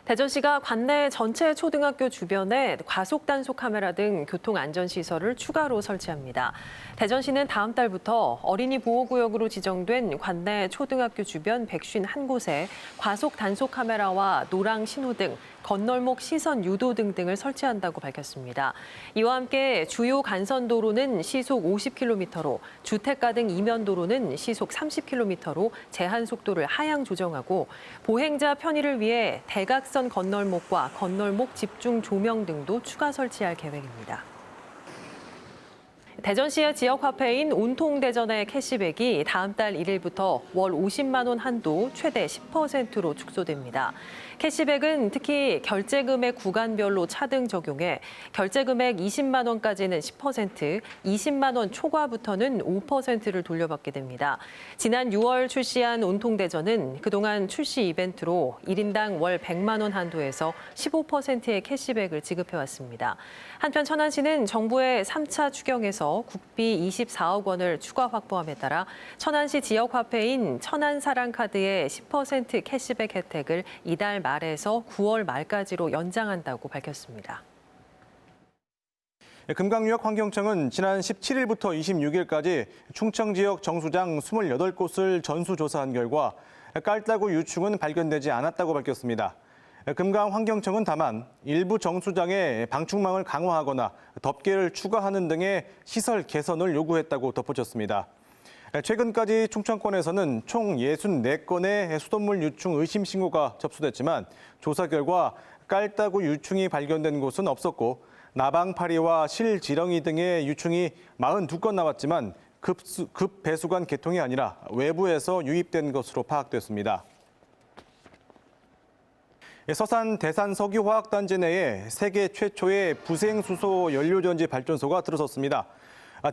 대전시가 관내 전체 초등학교 주변에 과속 단속 카메라 등 교통 안전 시설을 추가로 설치합니다. 대전시는 다음 달부터 어린이 보호구역으로 지정된 관내 초등학교 주변 151곳에 과속 단속 카메라와 노랑 신호등, 건널목 시선 유도 등을 설치한다고 밝혔습니다. 이와 함께 주요 간선도로는 시속 50km로, 주택가 등 이면 도로는 시속 30km로 제한 속도를 하향 조정하고 보행자 편의를 위해 대각선 건널목과 건널목 집중 조명 등도 추가 설치할 계획입니다. 대전시의 지역 화폐인 온통대전의 캐시백이 다음 달 1일부터 월 50만 원 한도 최대 10%로 축소됩니다. 캐시백은 특히 결제금액 구간별로 차등 적용해 결제금액 20만 원까지는 10%, 20만 원 초과부터는 5%를 돌려받게 됩니다. 지난 6월 출시한 온통대전은 그동안 출시 이벤트로 1인당 월 100만 원 한도에서 15%의 캐시백을 지급해왔습니다. 한편 천안시는 정부의 3차 추경에서 국비 24억 원을 추가 확보함에 따라 천안시 지역 화폐인 천안사랑카드의 10% 캐시백 혜택을 이달 말에서 9월 말까지로 연장한다고 밝혔습니다. 금강유역환경청은 지난 17일부터 26일까지 충청 지역 정수장 28곳을 전수조사한 결과 깔따구 유충은 발견되지 않았다고 밝혔습니다. 금강환경청은 다만 일부 정수장에 방충망을 강화하거나 덮개를 추가하는 등의 시설 개선을 요구했다고 덧붙였습니다. 최근까지 충청권에서는 총 64건의 수돗물 유충 의심 신고가 접수됐지만 조사 결과 깔따구 유충이 발견된 곳은 없었고 나방파리와 실지렁이 등의 유충이 42건 나왔지만 급배수관 계통이 아니라 외부에서 유입된 것으로 파악됐습니다. 서산 대산석유화학단지 내에 세계 최초의 부생수소 연료전지 발전소가 들어섰습니다.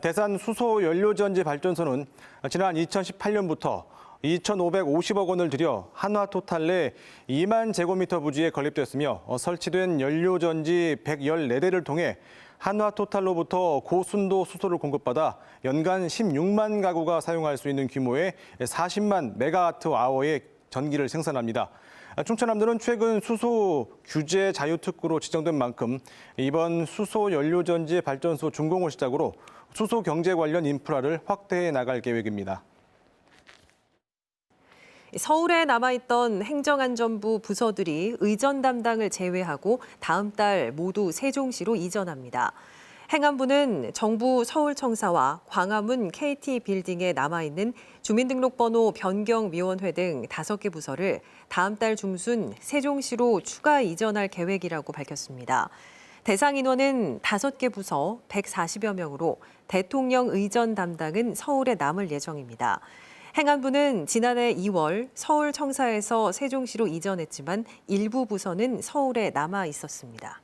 대산 수소연료전지 발전소는 지난 2018년부터 2,550억 원을 들여 한화토탈 내 2만 제곱미터 부지에 건립됐으며 설치된 연료전지 114대를 통해 한화토탈로부터 고순도 수소를 공급받아 연간 16만 가구가 사용할 수 있는 규모의 40만 메가와트아워의 전기를 생산합니다. 충청남도는 최근 수소 규제 자유특구로 지정된 만큼 이번 수소연료전지 발전소 준공을 시작으로 수소 경제 관련 인프라를 확대해 나갈 계획입니다. 서울에 남아있던 행정안전부 부서들이 의전 담당을 제외하고 다음 달 모두 세종시로 이전합니다. 행안부는 정부 서울청사와 광화문 KT빌딩에 남아있는 주민등록번호 변경위원회 등 5개 부서를 다음 달 중순 세종시로 추가 이전할 계획이라고 밝혔습니다. 대상 인원은 5개 부서 140여 명으로 대통령 의전 담당은 서울에 남을 예정입니다. 행안부는 지난해 2월 서울청사에서 세종시로 이전했지만 일부 부서는 서울에 남아 있었습니다.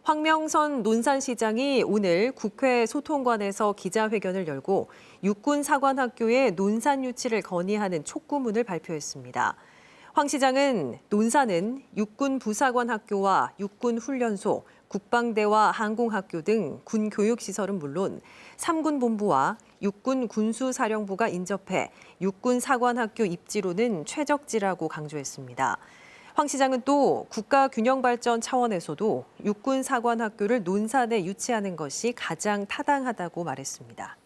황명선 논산시장이 오늘 국회 소통관에서 기자회견을 열고 육군사관학교의 논산 유치를 건의하는 촉구문을 발표했습니다. 황 시장은 논산은 육군부사관학교와 육군훈련소, 국방대와 항공학교 등 군교육시설은 물론 3군 본부와 육군 군수사령부가 인접해 육군사관학교 입지로는 최적지라고 강조했습니다. 황 시장은 또 국가균형발전 차원에서도 육군사관학교를 논산에 유치하는 것이 가장 타당하다고 말했습니다.